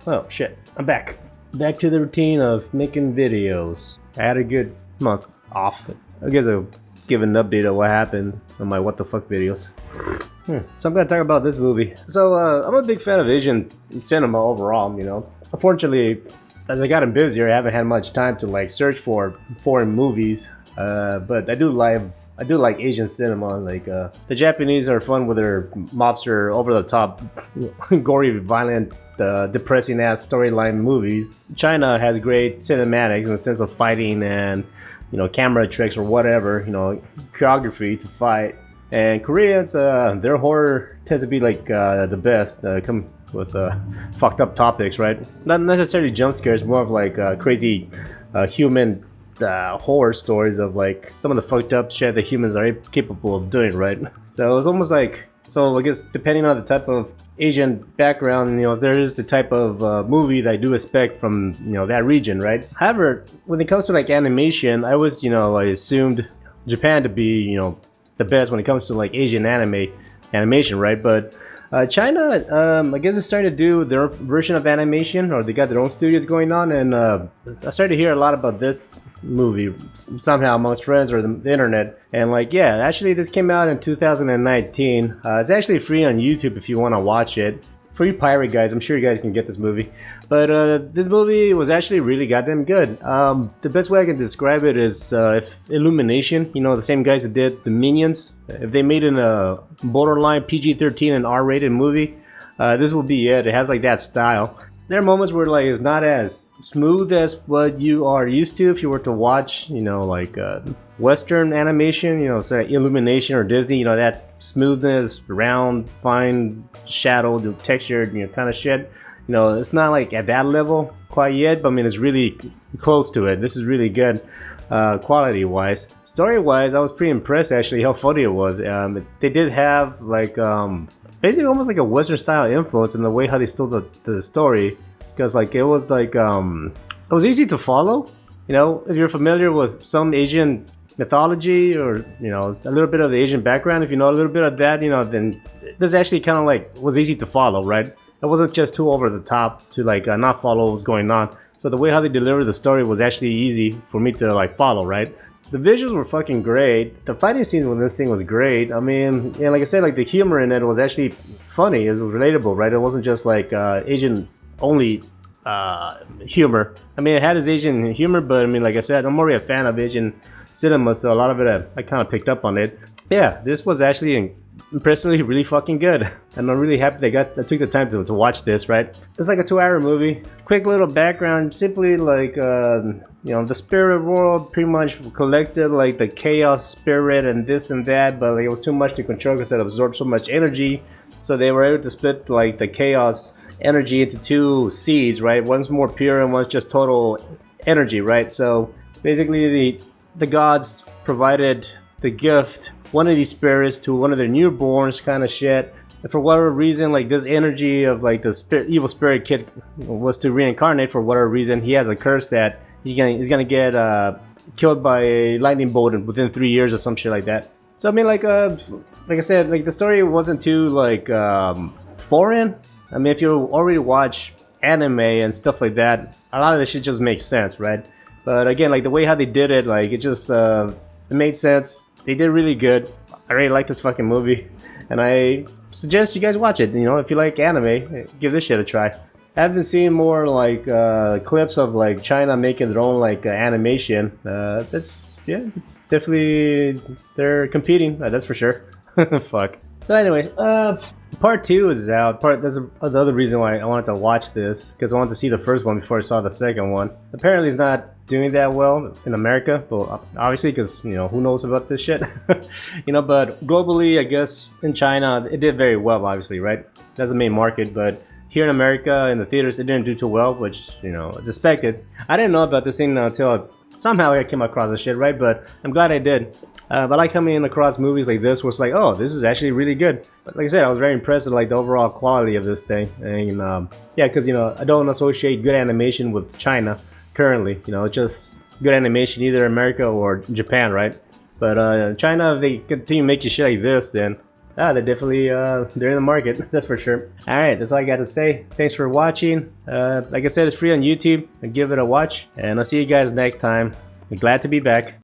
Oh shit, I'm back. Back to the routine of making videos. I had a good month off. I guess I'll give an update of what happened on my what the fuck videos. So I'm gonna talk about this movie. So I'm a big fan of Asian cinema overall, you know. Unfortunately, as I gotten busier, I haven't had much time to like search for foreign movies. But I do like Asian cinema. Like the Japanese are fun with their mobster, over the top, gory, violent, depressing ass storyline movies. China has great cinematics in the sense of fighting and camera tricks or whatever, choreography to fight. And Koreans, their horror tends to be like the best. Come with fucked up topics, right? Not necessarily jump scares, more of like crazy human horror stories of like some of the fucked up shit that humans are capable of doing, right? So it's almost like, so I guess depending on the type of Asian background, there is the type of movie that I do expect from that region, right? However, when it comes to like animation, I was I assumed Japan to be the best when it comes to like Asian animation, right? But China, I guess, is starting to do their version of animation, or they got their own studios going on, and I started to hear a lot about this movie somehow amongst friends or the internet. And like, yeah, actually, this came out in 2019. It's actually free on YouTube if you want to watch it. For you pirate guys, I'm sure you guys can get this movie. But this movie was actually really goddamn good. The best way I can describe it is if Illumination, the same guys that did the Minions, if they made in a borderline PG-13 and R-rated movie, this will be it. It has like that style. There are moments where like it's not as smooth as what you are used to if you were to watch, like Western animation, say Illumination or Disney, that smoothness, round, fine shadow, the textured, kind of shit. It's not like at that level quite yet, but I mean, it's really close to it. This is really good quality wise. Story wise, I was pretty impressed actually how funny it was. They did have like basically almost like a Western style influence in the way how they told the story, because like it was like it was easy to follow. If you're familiar with some Asian mythology or a little bit of the Asian background, if you know a little bit of that, then this actually kind of like was easy to follow, right? It wasn't just too over the top to like not follow what was going on. So the way how they delivered the story was actually easy for me to like follow, right? The visuals were fucking great. The fighting scenes with this thing was great. I mean, like I said, like the humor in it was actually funny. It was relatable, right? It wasn't just like Asian only humor. I mean, it had its Asian humor, but I mean, like I said, I'm already a fan of Asian cinema, so a lot of it I kind of picked up on it. Yeah, this was actually impressively really fucking good, and I'm really happy I took the time to watch this, right? It's like a 2-hour movie. Quick little background, simply like the spirit world pretty much collected like the chaos spirit and this and that, but like, it was too much to control because it absorbed so much energy, so they were able to split like the chaos energy into two seeds, right? One's more pure and one's just total energy, right? So basically the gods provided the gift, one of these spirits, to one of their newborns, kind of shit. And for whatever reason, like this energy of like the evil spirit kid was to reincarnate. For whatever reason, he has a curse that he's gonna get killed by a lightning bolt within 3 years or some shit like that. So I mean, like I said, like the story wasn't too like foreign. I mean, if you already watch anime and stuff like that, a lot of this shit just makes sense, right? But again, like the way how they did it, like it just it made sense. They did really good. I really like this fucking movie, and I suggest you guys watch it. If you like anime, give this shit a try. I haven't seen more like clips of like China making their own like animation. It's definitely they're competing. That's for sure. Fuck. So, anyways, part 2 is out. That's the other reason why I wanted to watch this, because I wanted to see the first one before I saw the second one. Apparently, it's not doing that well in America, but obviously, because who knows about this shit. But globally, I guess in China it did very well. Obviously, right? That's the main market, but here in America in the theaters it didn't do too well, which it's expected. I didn't know about this thing until somehow I came across this shit, right? But I'm glad I did. But I coming across movies like this where it's like, oh, this is actually really good. But like I said, I was very impressed with like the overall quality of this thing. And yeah, because I don't associate good animation with China currently. It's just good animation either America or Japan, right? But China, if they continue making shit like this, then they're definitely they're in the market. That's for sure. All right, that's all I got to say. Thanks for watching. Like I said, it's free on YouTube. Give it a watch, and I'll see you guys next time. Glad to be back.